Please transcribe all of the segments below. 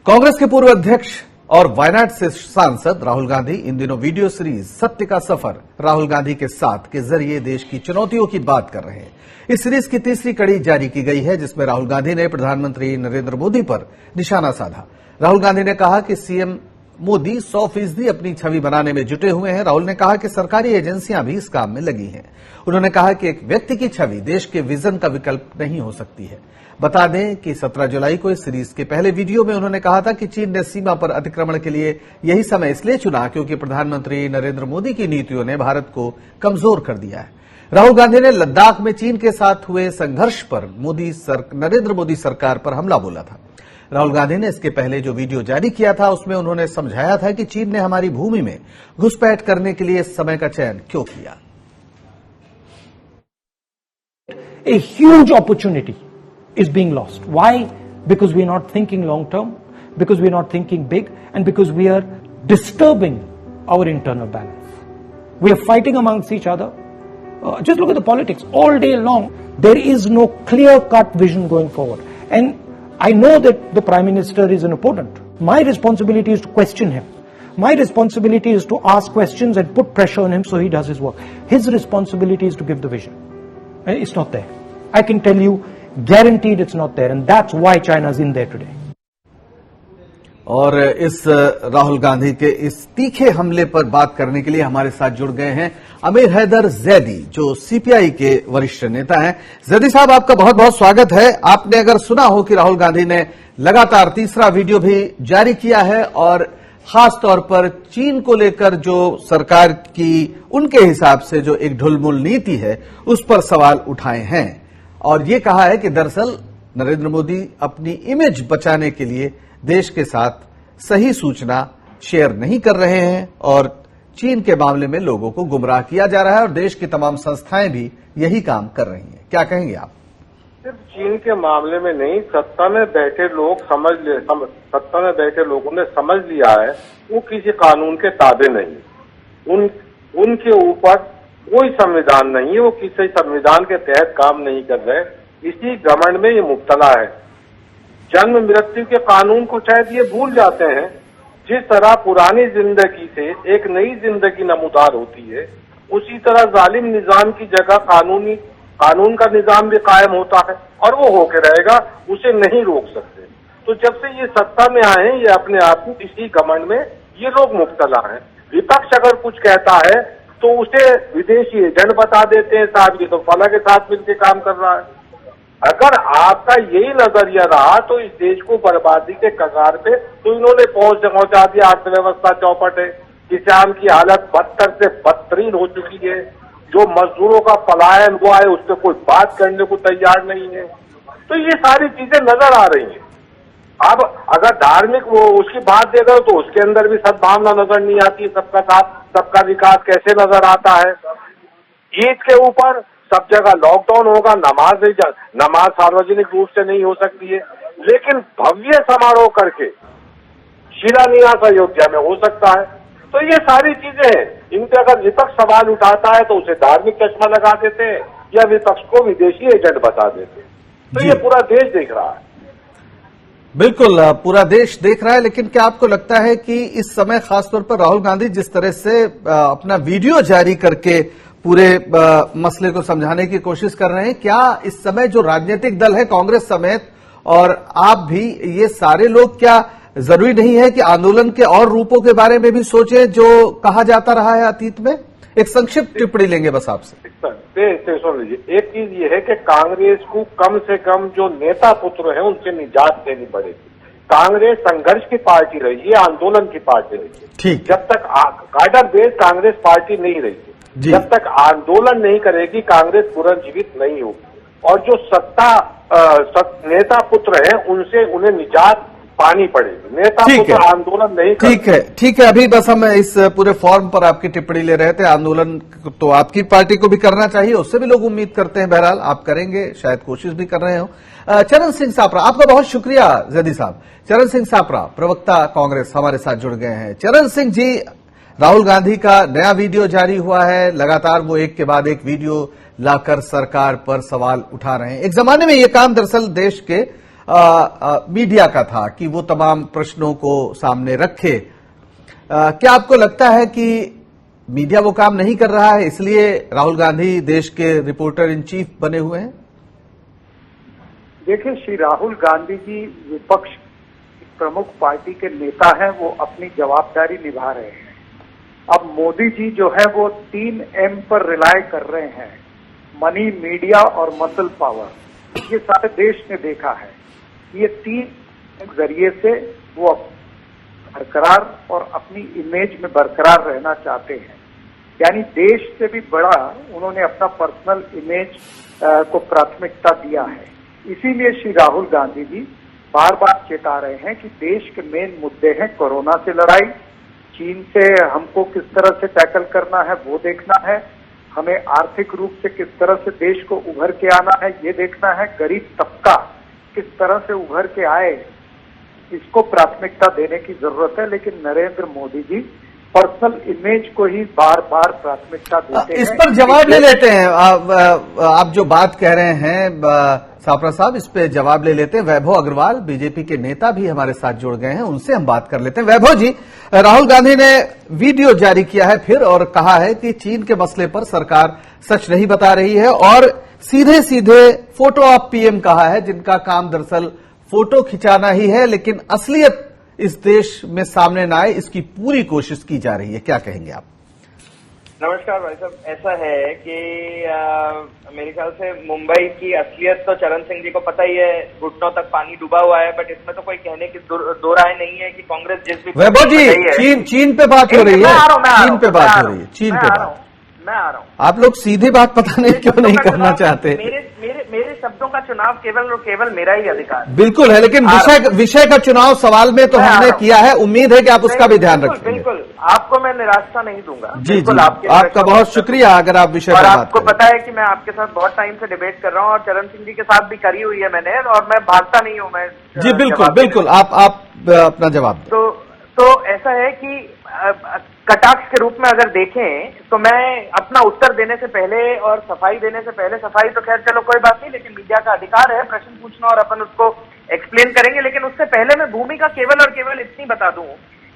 कांग्रेस के पूर्व अध्यक्ष और वायनाड से सांसद राहुल गांधी इन दिनों वीडियो सीरीज सत्य का सफर राहुल गांधी के साथ के जरिए देश की चुनौतियों की बात कर रहे हैं। इस सीरीज की तीसरी कड़ी जारी की गई है, जिसमें राहुल गांधी ने प्रधानमंत्री नरेंद्र मोदी पर निशाना साधा। राहुल गांधी ने कहा कि सीएम मोदी 100% अपनी छवि बनाने में जुटे हुए हैं। राहुल ने कहा कि सरकारी एजेंसियां भी इस काम में लगी हैं। उन्होंने कहा कि एक व्यक्ति की छवि देश के विजन का विकल्प नहीं हो सकती है। बता दें कि 17 जुलाई को इस सीरीज के पहले वीडियो में उन्होंने कहा था कि चीन ने सीमा पर अतिक्रमण के लिए यही समय इसलिए चुना क्योंकि प्रधानमंत्री नरेंद्र मोदी की नीतियों ने भारत को कमजोर कर दिया है। राहुल गांधी ने लद्दाख में चीन के साथ हुए संघर्ष पर नरेंद्र मोदी सरकार पर हमला बोला था। राहुल गांधी ने इसके पहले जो वीडियो जारी किया था उसमें उन्होंने समझाया था कि चीन ने हमारी भूमि में घुसपैठ करने के लिए इस समय का चयन क्यों किया। A huge opportunity is being lost. Why? Because we are not thinking long term, because we are not thinking big, and because we are disturbing our internal balance. We are fighting amongst each other. Just look at the politics. All day long, there is no clear-cut vision going forward. And I know that the Prime Minister is an opponent. My responsibility is to question him. My responsibility is to ask questions and put pressure on him so he does his work. His responsibility is to give the vision. It's not there. I can tell you, guaranteed it's not there. And that's why China is in there today. और इस राहुल गांधी के इस तीखे हमले पर बात करने के लिए हमारे साथ जुड़ गए हैं अमीर हैदर जैदी, जो सीपीआई के वरिष्ठ नेता हैं। जैदी साहब, आपका बहुत बहुत स्वागत है। आपने अगर सुना हो कि राहुल गांधी ने लगातार तीसरा वीडियो भी जारी किया है और खास तौर पर चीन को लेकर जो सरकार की उनके हिसाब से जो एक ढुलमुल नीति है उस पर सवाल उठाए हैं और ये कहा है कि दरअसल नरेंद्र मोदी अपनी इमेज बचाने के लिए देश के साथ सही सूचना शेयर नहीं कर रहे हैं और चीन के मामले में लोगों को गुमराह किया जा रहा है और देश की तमाम संस्थाएं भी यही काम कर रही हैं। क्या कहेंगे आप? सिर्फ चीन के मामले में नहीं, सत्ता में बैठे लोगों ने समझ लिया है वो किसी कानून के ताबे नहीं। उनके ऊपर कोई संविधान नहीं है, वो किसी संविधान के तहत काम नहीं कर रहे। इसी घमंड में ये मुब्तला है। जन्म मृत्यु के कानून को शायद ये भूल जाते हैं। जिस तरह पुरानी जिंदगी से एक नई जिंदगी नमूदार होती है, उसी तरह जालिम निजाम की जगह कानून का निजाम भी कायम होता है और वो होके रहेगा, उसे नहीं रोक सकते। तो जब से ये सत्ता में आए हैं, ये अपने आप को इसी घमंड में ये लोग मुब्तला हैं। विपक्ष अगर कुछ कहता है तो उसे विदेशी एजेंट बता देते हैं, साहब ये तो फला के साथ मिलकर काम कर रहा है। अगर आपका यही नजरिया रहा तो इस देश को बर्बादी के कगार पे तो इन्होंने पहुंचा दिया। अर्थव्यवस्था चौपट है, किसान की हालत बदतर से बदतरीन हो चुकी है। जो मजदूरों का पलायन हुआ है उस पर कोई बात करने को तैयार नहीं है। तो ये सारी चीजें नजर आ रही हैं। अब अगर धार्मिक वो उसकी बात देगा तो उसके अंदर भी सद्भावना नजर नहीं आती। सबका साथ सबका विकास कैसे नजर आता है? ईद के ऊपर सब जगह लॉकडाउन होगा, नमाज सार्वजनिक रूप से नहीं हो सकती है, लेकिन भव्य समारोह करके शिलान्यास अयोध्या में हो सकता है। तो ये सारी चीजें हैं। इन पे अगर विपक्ष सवाल उठाता है तो उसे धार्मिक चश्मा लगा देते हैं या विपक्ष को विदेशी एजेंट बता देते हैं। तो ये पूरा देश देख रहा है। बिल्कुल, पूरा देश देख रहा है। लेकिन क्या आपको लगता है कि इस समय खासतौर पर राहुल गांधी जिस तरह से अपना वीडियो जारी करके पूरे मसले को समझाने की कोशिश कर रहे हैं, क्या इस समय जो राजनीतिक दल है कांग्रेस समेत और आप भी, ये सारे लोग, क्या जरूरी नहीं है कि आंदोलन के और रूपों के बारे में भी सोचें जो कहा जाता रहा है अतीत में? एक संक्षिप्त टिप्पणी लेंगे बस आपसे। सुन लीजिए, एक चीज ये है कि कांग्रेस को कम से कम जो नेता पुत्र हैं उनसे निजात देनी पड़ेगी। कांग्रेस संघर्ष की पार्टी रही है, आंदोलन की पार्टी रही है। ठीक, जब तक काडर बेस्ड कांग्रेस पार्टी नहीं रही है, जब तक आंदोलन नहीं करेगी कांग्रेस पुनर्जीवित नहीं होगी। और जो नेता पुत्र हैं उनसे उन्हें निजात पानी पड़ेगी। नेता पुत्र आंदोलन नहीं करेंगे। ठीक है। अभी बस हम इस पूरे फॉर्म पर आपकी टिप्पणी ले रहे थे। आंदोलन तो आपकी पार्टी को भी करना चाहिए, उससे भी लोग उम्मीद करते हैं। बहरहाल आप करेंगे, शायद कोशिश भी कर रहे हो। चरण सिंह सापरा, आपका बहुत शुक्रिया जैदी साहब। चरण सिंह सापरा, प्रवक्ता कांग्रेस, हमारे साथ जुड़ गए हैं। चरण सिंह जी, राहुल गांधी का नया वीडियो जारी हुआ है। लगातार वो एक के बाद एक वीडियो लाकर सरकार पर सवाल उठा रहे हैं। एक जमाने में ये काम दरअसल देश के मीडिया का था कि वो तमाम प्रश्नों को सामने रखे। क्या आपको लगता है कि मीडिया वो काम नहीं कर रहा है, इसलिए राहुल गांधी देश के रिपोर्टर इन चीफ बने हुए हैं? देखिए, श्री राहुल गांधी जी विपक्ष प्रमुख पार्टी के नेता हैं, वो अपनी जवाबदारी निभा रहे हैं। अब मोदी जी जो है वो 3M पर रिलाय कर रहे हैं, मनी, मीडिया और मसल पावर। ये सारे देश ने देखा है। ये 3 जरिए से वो बरकरार और अपनी इमेज में बरकरार रहना चाहते हैं। यानी देश से भी बड़ा उन्होंने अपना पर्सनल इमेज को प्राथमिकता दिया है। इसीलिए श्री राहुल गांधी जी बार बार चेता रहे हैं कि देश के मेन मुद्दे हैं कोरोना से लड़ाई, चीन से हमको किस तरह से टैकल करना है वो देखना है, हमें आर्थिक रूप से किस तरह से देश को उभर के आना है ये देखना है, गरीब तबका किस तरह से उभर के आए इसको प्राथमिकता देने की जरूरत है। लेकिन नरेंद्र मोदी जी पर्सनल इमेज को ही बार बार प्राथमिकता देते हैं। इस पर जवाब ले लेते हैं। आप जो बात कह रहे हैं सापरा साहब, इस पे जवाब ले लेते हैं। वैभव अग्रवाल बीजेपी के नेता भी हमारे साथ जुड़ गए हैं, उनसे हम बात कर लेते हैं। वैभव जी, राहुल गांधी ने वीडियो जारी किया है फिर और कहा है कि चीन के मसले पर सरकार सच नहीं बता रही है और सीधे सीधे फोटो ऑफ पीएम कहा है, जिनका काम दरअसल फोटो खिंचाना ही है, लेकिन असलियत इस देश में सामने न आए इसकी पूरी कोशिश की जा रही है। क्या कहेंगे आप? नमस्कार भाई साहब, ऐसा है कि मेरे ख्याल से मुंबई की असलियत तो चरण सिंह जी को पता ही है, घुटनों तक पानी डूबा हुआ है। बट इसमें तो कोई कहने की दो राय नहीं है कि कांग्रेस जिस भी वैभव जी, चीन पे बात हो रही है, चीन पे बात हो रही है, चीन पे बात। मैं आ रहा हूँ। आप लोग सीधी बात पता नहीं क्यों नहीं करना चाहते? मेरे शब्दों का चुनाव केवल और केवल मेरा ही अधिकार है। बिल्कुल है, लेकिन विषय का चुनाव सवाल में तो हमने किया है। उम्मीद है कि आप उसका भी ध्यान रखेंगे। बिल्कुल, आपको मैं निराशा नहीं दूंगा। जी जी, आपका बहुत शुक्रिया। अगर आप विषय पर बात आपको पता है कि मैं आपके साथ बहुत टाइम से डिबेट कर रहा हूँ और चरण सिंह जी के साथ भी करी हुई है मैंने, और मैं भागता नहीं हूँ। मैं जी बिल्कुल बिल्कुल, आप अपना जवाब दें। तो ऐसा है कि कटाक्ष के रूप में अगर देखें तो मैं अपना उत्तर देने से पहले और सफाई देने से पहले, सफाई तो खैर चलो कोई बात नहीं, लेकिन मीडिया का अधिकार है प्रश्न पूछना और अपन उसको एक्सप्लेन करेंगे। लेकिन उससे पहले मैं भूमिका केवल और केवल इतनी बता दूं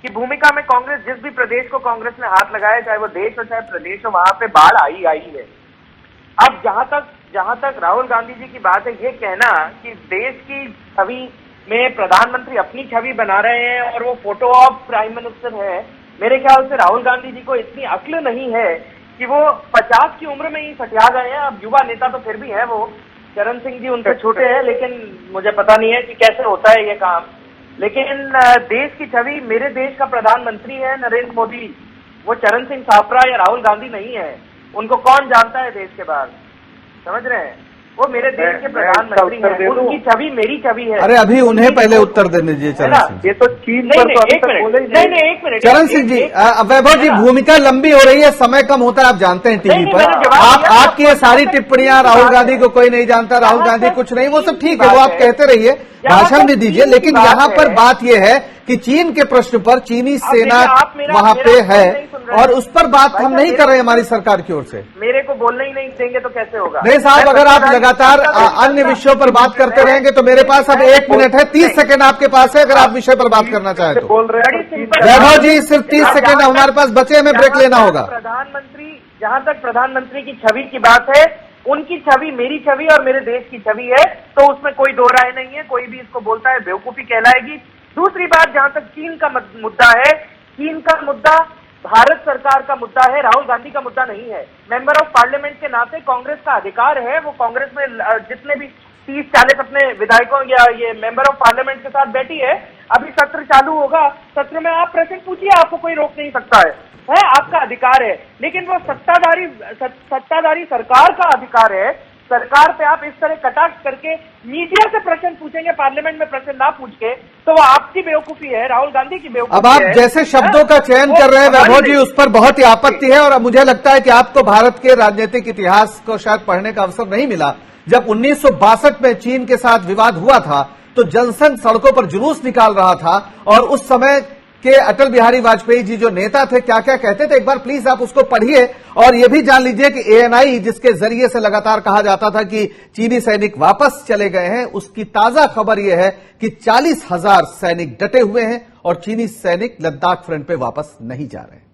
कि भूमिका में कांग्रेस, जिस भी प्रदेश को कांग्रेस ने हाथ लगाया, चाहे वो देश हो चाहे प्रदेश हो, वहां पे बाढ़ आई है। अब जहां तक राहुल गांधी जी की बात है, ये कहना कि देश की छवि में प्रधानमंत्री अपनी छवि बना रहे हैं और वो फोटो ऑफ प्राइम मिनिस्टर है, मेरे ख्याल से राहुल गांधी जी को इतनी अक्ल नहीं है कि वो 50 की उम्र में ही सटिया गए हैं। अब युवा नेता तो फिर भी है वो, चरण सिंह जी उनसे छोटे हैं, लेकिन मुझे पता नहीं है कि कैसे होता है ये काम। लेकिन देश की छवि, मेरे देश का प्रधानमंत्री है नरेंद्र मोदी, वो चरण सिंह सापरा या राहुल गांधी नहीं है। उनको कौन जानता है देश के बाद, समझ रहे हैं? वो मेरे देश के प्रधानमंत्री हैं, उनकी छवि मेरी छवि है। अरे अभी उन्हें पहले उत्तर देने दीजिए चरण सिंह। ये तो चीन पर तो अभी तक बोले नहीं, एक मिनट चरण सिंह जी, वैभव जी, भूमिका लंबी हो रही है, समय कम होता है, आप जानते हैं टीवी पर। आपकी ये सारी टिप्पणियां, राहुल गांधी को कोई नहीं जानता, राहुल गांधी कुछ नहीं, वो सब ठीक है, वो आप कहते रहिए, भाषण भी दीजिए। लेकिन यहाँ पर बात यह है कि चीन के प्रश्न पर चीनी सेना वहां पे है और उस पर बात हम नहीं कर रहे हमारी सरकार की ओर से। मेरे को बोलने ही नहीं देंगे तो कैसे होगा? नहीं साहब, अगर आप लगातार अन्य विषयों पर बात करते रहेंगे तो मेरे पास अब 1 मिनट है, 30 सेकंड आपके पास है, अगर आप विषय पर बात करना चाहें तो। बोल रहे हैं वैभव जी, सिर्फ 30 सेकंड हमारे पास बचे, हमें ब्रेक लेना होगा। जहां तक प्रधानमंत्री की छवि की बात है, उनकी छवि मेरी छवि और मेरे देश की छवि है, तो उसमें कोई दो राय नहीं है। कोई भी इसको बोलता है बेवकूफी कहलाएगी। दूसरी बात, जहां तक चीन का मुद्दा है, चीन का मुद्दा भारत सरकार का मुद्दा है, राहुल गांधी का मुद्दा नहीं है। मेंबर ऑफ पार्लियामेंट के नाते कांग्रेस का अधिकार है, वो कांग्रेस में जितने भी 30-40 अपने विधायकों या ये मेंबर ऑफ पार्लियामेंट के साथ बैठी है। अभी सत्र चालू होगा, सत्र में आप प्रश्न पूछिए, आपको कोई रोक नहीं सकता है, आपका अधिकार है। लेकिन वो सत्ताधारी सरकार का अधिकार है। सरकार पे आप इस तरह कटाक्ष करके मीडिया से प्रश्न पूछेंगे, पार्लियामेंट में प्रश्न ना पूछ के, तो वो आपकी बेवकूफी है, राहुल गांधी की बेवकूफी है। अब आप जैसे शब्दों का चयन कर रहे हैं वैभव जी, उस पर बहुत ही आपत्ति है। और मुझे लगता है कि आपको भारत के राजनीतिक इतिहास को शायद पढ़ने का अवसर नहीं मिला। जब 1962 में चीन के साथ विवाद हुआ था तो जनसंघ सड़कों पर जुलूस निकाल रहा था और उस समय कि अटल बिहारी वाजपेयी जी जो नेता थे क्या क्या कहते थे। एक बार प्लीज आप उसको पढ़िए और यह भी जान लीजिए कि एएनआई जिसके जरिए से लगातार कहा जाता था कि चीनी सैनिक वापस चले गए हैं, उसकी ताजा खबर यह है कि 40,000 सैनिक डटे हुए हैं और चीनी सैनिक लद्दाख फ्रंट पे वापस नहीं जा रहे हैं।